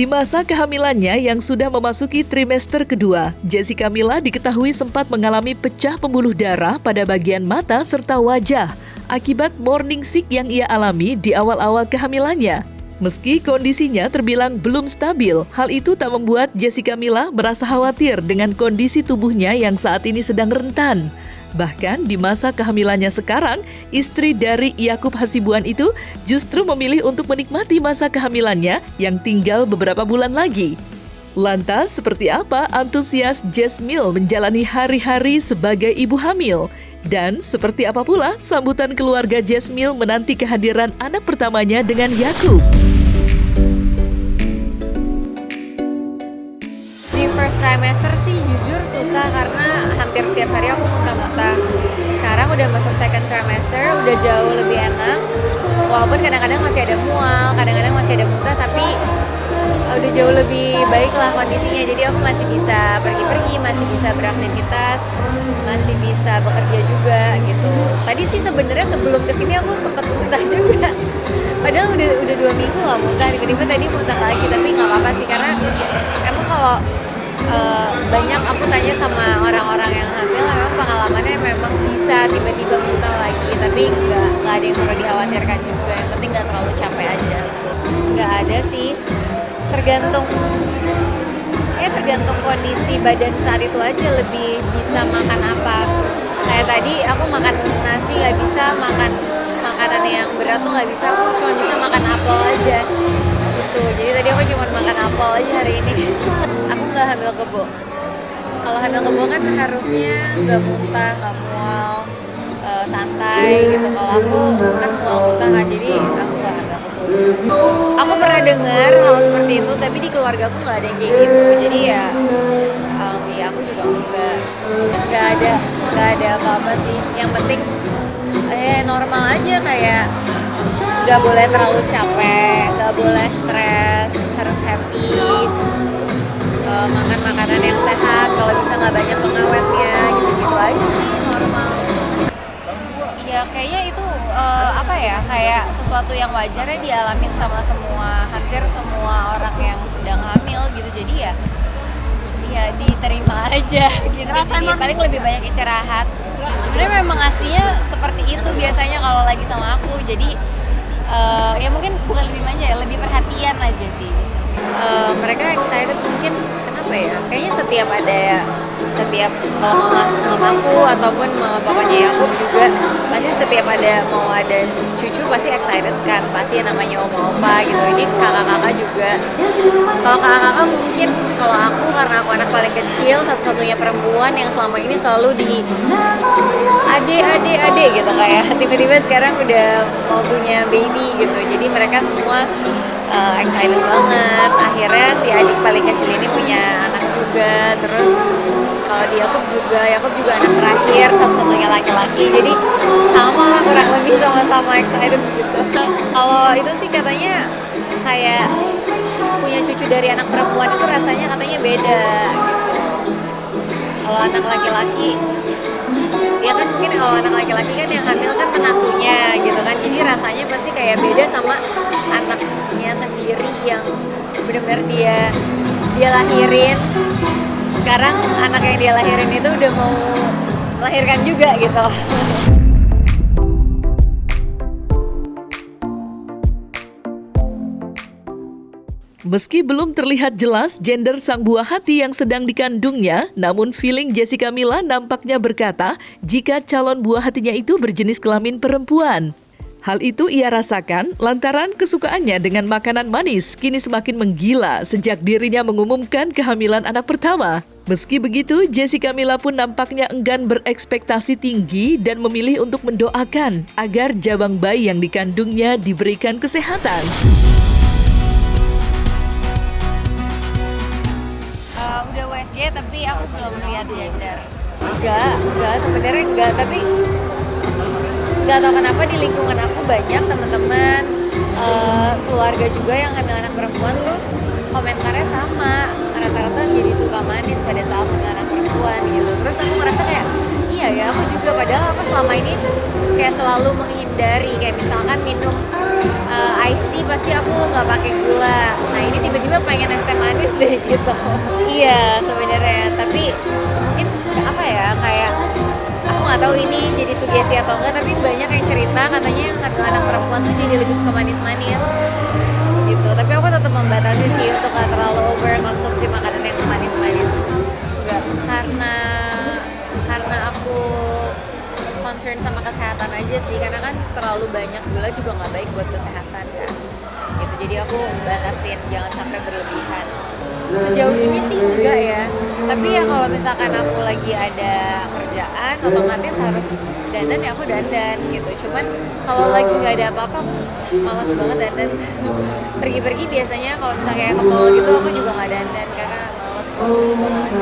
Di masa kehamilannya yang sudah memasuki trimester kedua, Jessica Mila diketahui sempat mengalami pecah pembuluh darah pada bagian mata serta wajah akibat morning sick yang ia alami di awal-awal kehamilannya. Meski kondisinya terbilang belum stabil, hal itu tak membuat Jessica Mila merasa khawatir dengan kondisi tubuhnya yang saat ini sedang rentan. Bahkan di masa kehamilannya sekarang, istri dari Yakub Hasibuan itu justru memilih untuk menikmati masa kehamilannya yang tinggal beberapa bulan lagi. Lantas, seperti apa antusias Jasmil menjalani hari-hari sebagai ibu hamil? Dan seperti apa pula sambutan keluarga Jasmil menanti kehadiran anak pertamanya dengan Yakub? Di first trimester sih jujur susah karena hampir setiap hari aku muntah-muntah. Sekarang udah masuk second trimester, udah jauh lebih enak. Walaupun kadang-kadang masih ada mual, kadang-kadang masih ada muntah, tapi udah jauh lebih baik lah kondisinya. Jadi aku masih bisa pergi-pergi, masih bisa beraktivitas, masih bisa bekerja juga gitu. Tadi sih sebenarnya sebelum kesini aku sempat muntah juga. Padahal udah 2 minggu nggak muntah, tiba-tiba tadi muntah lagi. Tapi nggak apa-apa sih karena emang kalau banyak aku tanya sama orang-orang yang hamil, memang pengalamannya memang bisa tiba-tiba muntah lagi, tapi nggak ada yang perlu dikhawatirkan juga. Yang penting nggak terlalu capek aja. Nggak ada sih, tergantung kondisi badan saat itu aja, lebih bisa makan apa. Kayak tadi aku makan nasi nggak bisa, makan makanan yang berat tuh nggak bisa, aku cuma bisa makan apel aja gitu. Jadi tadi aku cuma makan apel aja hari ini. Aku nggak hamil kebo. Kalau hamil kebo kan harusnya nggak muntah, nggak mual, santai gitu. Kalau aku kan mual-muntah kan, jadi aku nggak hamil kebo. Aku pernah dengar hal seperti itu, tapi di keluarga aku nggak ada yang kayak gitu. Jadi ya aku juga nggak ada apa-apa sih. Yang penting normal aja, kayak nggak boleh terlalu capek, nggak boleh stres, harus happy. Makan makanan yang sehat, kalau bisa nggak banyak pengawetnya, gitu-gitu aja sih, normal. Iya, kayaknya itu kayak sesuatu yang wajar ya dialamin sama hampir semua orang yang sedang hamil gitu. Jadi ya diterima aja gitu. Jadi paling lebih banyak istirahat. Sebenarnya memang aslinya seperti itu biasanya kalau lagi sama aku. Jadi ya mungkin bukan lebih manja ya, lebih perhatian aja sih. Mereka excited mungkin kenapa ya? Kayaknya setiap mamaku ataupun mama papanya Yakub juga pasti setiap mau ada cucu pasti excited kan, pasti namanya oma-oma gitu. Ini kakak-kakak juga. Kalau kakak-kakak mungkin, kalau aku karena aku anak paling kecil, satu-satunya perempuan yang selama ini selalu di ade gitu, kayak tiba-tiba sekarang udah mau punya baby gitu. Jadi mereka semua excited banget. Akhirnya si adik paling kecil ini punya anak juga. Terus kalau di Yakub juga anak terakhir, satu-satunya laki-laki. Jadi sama lah, kurang lebih sama-sama excited gitu. Kalau itu sih katanya kayak punya cucu dari anak perempuan itu rasanya katanya beda gitu. Kalau anak laki-laki, ya kan mungkin kalau anak laki-laki kan yang hamil kan menantunya gitu kan. Jadi rasanya pasti kayak beda sama anaknya sendiri yang benar-benar dia lahirin. Sekarang anak yang dia lahirin itu udah mau melahirkan juga gitu. Meski belum terlihat jelas gender sang buah hati yang sedang dikandungnya, namun feeling Jessica Mila nampaknya berkata jika calon buah hatinya itu berjenis kelamin perempuan. Hal itu ia rasakan lantaran kesukaannya dengan makanan manis kini semakin menggila sejak dirinya mengumumkan kehamilan anak pertama. Meski begitu, Jessica Mila pun nampaknya enggan berekspektasi tinggi dan memilih untuk mendoakan agar jabang bayi yang dikandungnya diberikan kesehatan. Udah USG tapi aku belum lihat gender. Enggak, sebenarnya enggak, tapi nggak tahu kenapa di lingkungan aku banyak teman-teman keluarga juga yang hamil anak perempuan tuh komentarnya sama, rata-rata jadi suka manis pada saat hamil anak perempuan gitu. Terus aku ngerasa kayak iya ya, aku juga, padahal aku selama ini kayak selalu menghindari, kayak misalkan minum iced tea pasti aku nggak pakai gula. Nah ini tiba-tiba pengen es teh manis deh gitu. Iya sebenarnya, tapi mungkin apa ya, kayak aku nggak tahu ini jadi sugesti atau enggak, tapi banyak yang cerita katanya yang anak perempuan tuh jadi lebih suka manis-manis gitu. Tapi aku tetap membatasi sih untuk nggak terlalu over konsumsi makanan yang manis-manis. Enggak, karena aku concern sama kesehatan aja sih, karena kan terlalu banyak gula juga nggak baik buat kesehatan kan gitu. Jadi aku batasin jangan sampai berlebihan. Sejauh ini sih enggak ya, tapi ya kalau misalkan aku lagi ada kerjaan otomatis harus dandan, ya aku dandan gitu. Cuman kalau lagi nggak ada apa-apa aku malas banget dandan. Pergi-pergi biasanya kalau misalnya kayak ke mall gitu aku juga nggak dandan karena malas banget.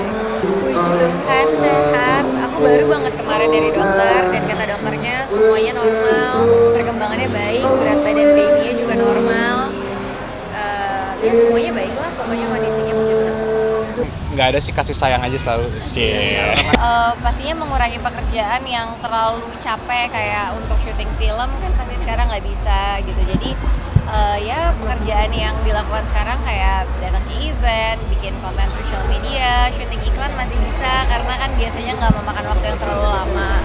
Puji Tuhan sehat. Aku baru banget kemarin dari dokter dan kata dokternya semuanya normal, perkembangannya baik, berat badan babynya juga normal. Ya semuanya baik lah, pokoknya kondisinya puji Tuhan. Nggak ada sih, kasih sayang aja selalu. Pastinya mengurangi pekerjaan yang terlalu capek, kayak untuk syuting film kan pasti sekarang nggak bisa gitu. Jadi ya pekerjaan yang dilakukan sekarang kayak datang ke event, bikin konten social media, syuting iklan masih bisa karena kan biasanya nggak memakan waktu yang terlalu lama.